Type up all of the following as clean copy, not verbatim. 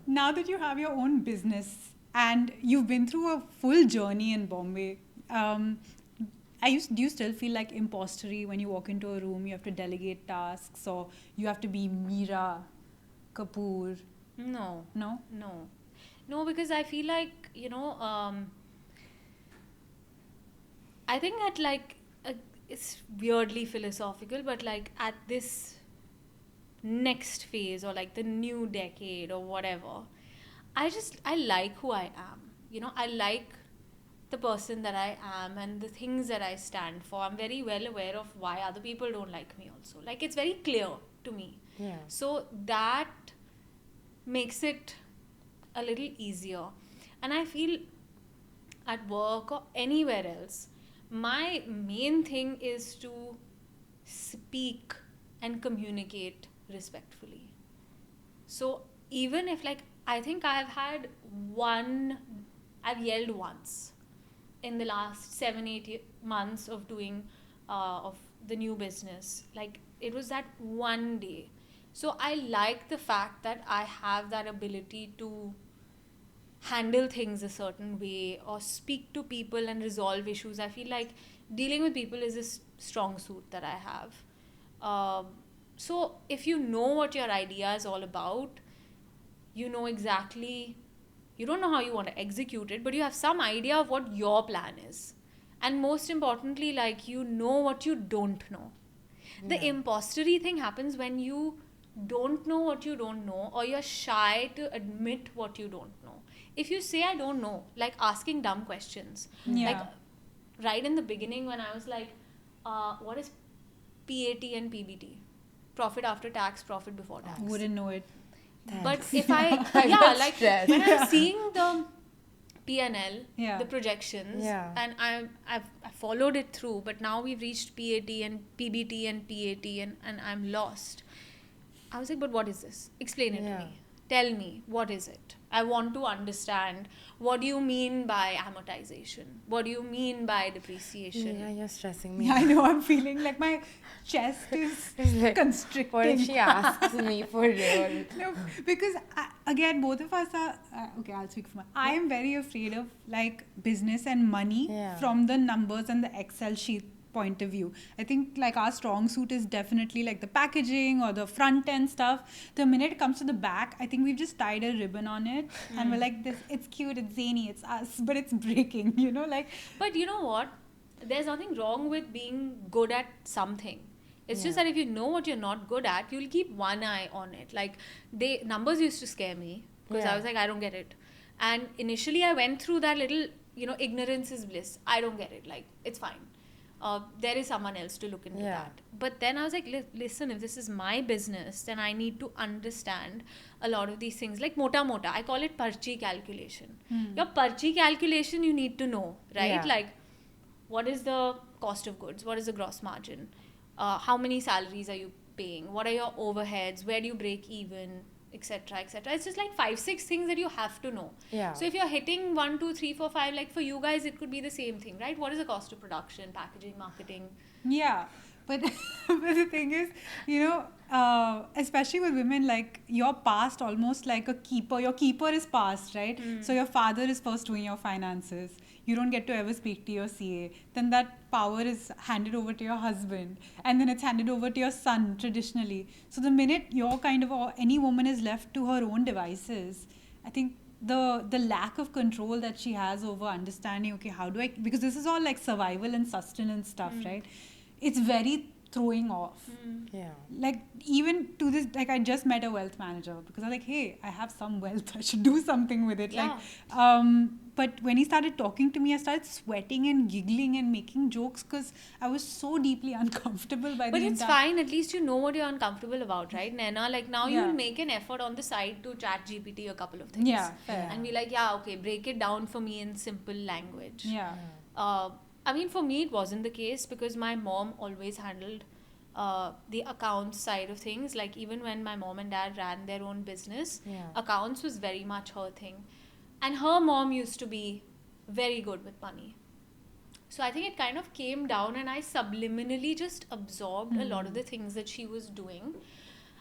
now that you have your own business and you've been through a full journey in Bombay, do you still feel like impostery when you walk into a room, you have to delegate tasks or you have to be Mira Kapoor? No. No? No, because I feel like, I think at it's weirdly philosophical, but like at this next phase or like the new decade or whatever, I like who I am. I like the person that I am and the things that I stand for. I'm very well aware of why other people don't like me also. Like it's very clear to me. Yeah. So that makes it a little easier. And I feel at work or anywhere else, my main thing is to speak and communicate respectfully. So even if I think I've yelled once in the last 7-8 months of doing of the new business. Like it was that one day. So I like the fact that I have that ability to handle things a certain way or speak to people and resolve issues. I feel like dealing with people is a strong suit that I have. So if you know what your idea is all about, you know exactly, you don't know how you want to execute it, but you have some idea of what your plan is. And most importantly, like you know what you don't know. The impostery thing happens when you don't know what you don't know or you're shy to admit what you don't know. If you say I don't know, like asking dumb questions, like right in the beginning when I was like, what is PAT and PBT? Profit after tax, profit before tax. Wouldn't know it. But if I when I'm seeing the P&L, the projections, and I've followed it through, but now we've reached PAT and PBT and PAT and I'm lost. I was like, but what is this? Explain it to me. Tell me, what is it? I want to understand. What do you mean by amortization? What do you mean by depreciation? Yeah, you're stressing me. Yeah, I know, I'm feeling like my chest is like, constricting. What if she asks me for real? No, because again, both of us are, okay, I'll speak for I am very afraid of like business and money from the numbers and the Excel sheet point of view. I think like our strong suit is definitely like the packaging or the front end stuff. The minute it comes to the back, I think we've just tied a ribbon on it and we're like, this, it's cute, it's zany, it's us, but it's breaking, like. But you know what? There's nothing wrong with being good at something. It's just that if you know what you're not good at, you'll keep one eye on it. Like numbers used to scare me because I was like, I don't get it. And initially I went through that little, ignorance is bliss. I don't get it. Like, it's fine. There is someone else to look into that. But then I was like, listen, if this is my business, then I need to understand a lot of these things. Like mota, I call it parchi calculation. Your parchi calculation you need to know, right? Like, what is the cost of goods? What is the gross margin? How many salaries are you paying? What are your overheads? Where do you break even? Etc. It's just like 5-6 things that you have to know. So if you're hitting 1, 2, 3, 4, 5, like for you guys it could be the same thing, right? What is the cost of production, packaging, marketing? Yeah, but the thing is, especially with women, like you're past almost like a keeper. Your keeper is past, right? So your father is first doing your finances. You don't get to ever speak to your CA. Then that power is handed over to your husband. And then it's handed over to your son traditionally. So the minute you're or any woman is left to her own devices, I think the lack of control that she has over understanding, okay, how do I, because this is all like survival and sustenance stuff, right? It's very throwing off. Like even to this, like I just met a wealth manager because I was like, hey, I have some wealth, I should do something with it. But when he started talking to me, I started sweating and giggling and making jokes because I was so deeply uncomfortable by But it's fine, at least you know what you're uncomfortable about, right, Naina? Like now you'll make an effort on the side to chat GPT a couple of things. And be like, okay, break it down for me in simple language. I mean, for me, it wasn't the case because my mom always handled the accounts side of things. Like even when my mom and dad ran their own business, accounts was very much her thing. And her mom used to be very good with money. So I think it kind of came down and I subliminally just absorbed a lot of the things that she was doing.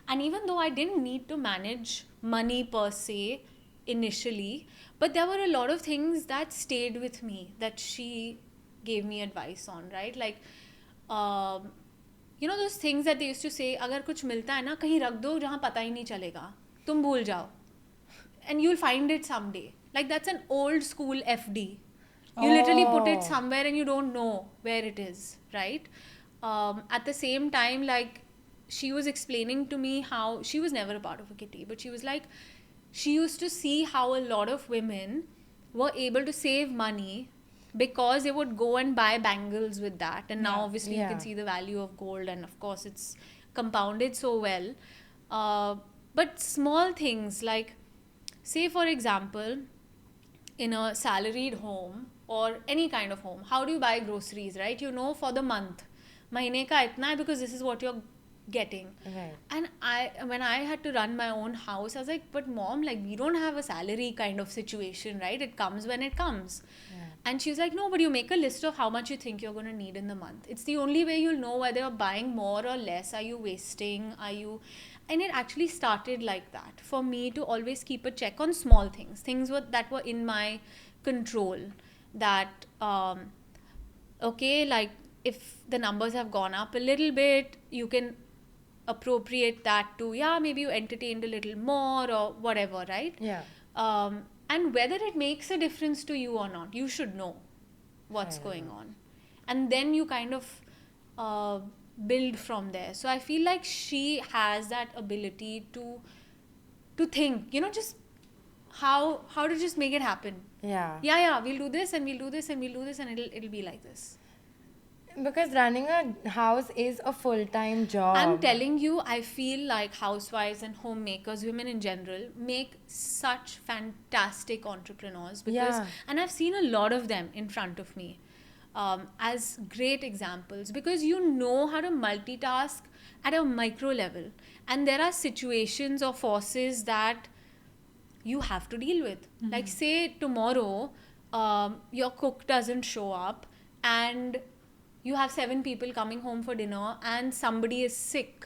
And even though I didn't need to manage money per se initially, but there were a lot of things that stayed with me that she gave me advice on, right? Like, um, you know those things that they used to say, अगर कुछ मिलता है ना कहीं रख दो जहाँ पता ही नहीं चलेगा, तुम भूल जाओ, and you'll find it someday. Like, that's an old school FD. You literally put it somewhere and you don't know where it is, right? At the same time, like, she was explaining to me how she was never a part of a kitty, but she was like, she used to see how a lot of women were able to save money because they would go and buy bangles with that. And now obviously you can see the value of gold, and of course it's compounded so well. But small things like, say for example, in a salaried home or any kind of home, how do you buy groceries, right? You know, for the month, mahine ka itna hai because this is what you're getting. Right. And when I had to run my own house, I was like, but mom, like, we don't have a salary kind of situation, right? It comes when it comes. Yeah. And she's like, no, but you make a list of how much you think you're going to need in the month. It's the only way you'll know whether you're buying more or less. Are you wasting? And it actually started like that for me, to always keep a check on small things that were in my control. That okay, like, if the numbers have gone up a little bit, you can appropriate that to, maybe you entertained a little more or whatever, right? Yeah. And whether it makes a difference to you or not, you should know what's going on, and then you kind of build from there. So I feel like she has that ability to think, just how to just make it happen. Yeah. We'll do this and we'll do this and we'll do this, and it'll be like this. Because running a house is a full-time job. I'm telling you, I feel like housewives and homemakers, women in general, make such fantastic entrepreneurs. And I've seen a lot of them in front of me as great examples, because you know how to multitask at a micro level. And there are situations or forces that you have to deal with. Like, say tomorrow your cook doesn't show up and you have 7 people coming home for dinner and somebody is sick.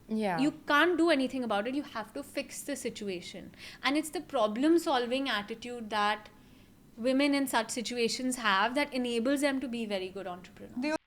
Yeah. You can't do anything about it. You have to fix the situation. And it's the problem solving attitude that women in such situations have that enables them to be very good entrepreneurs.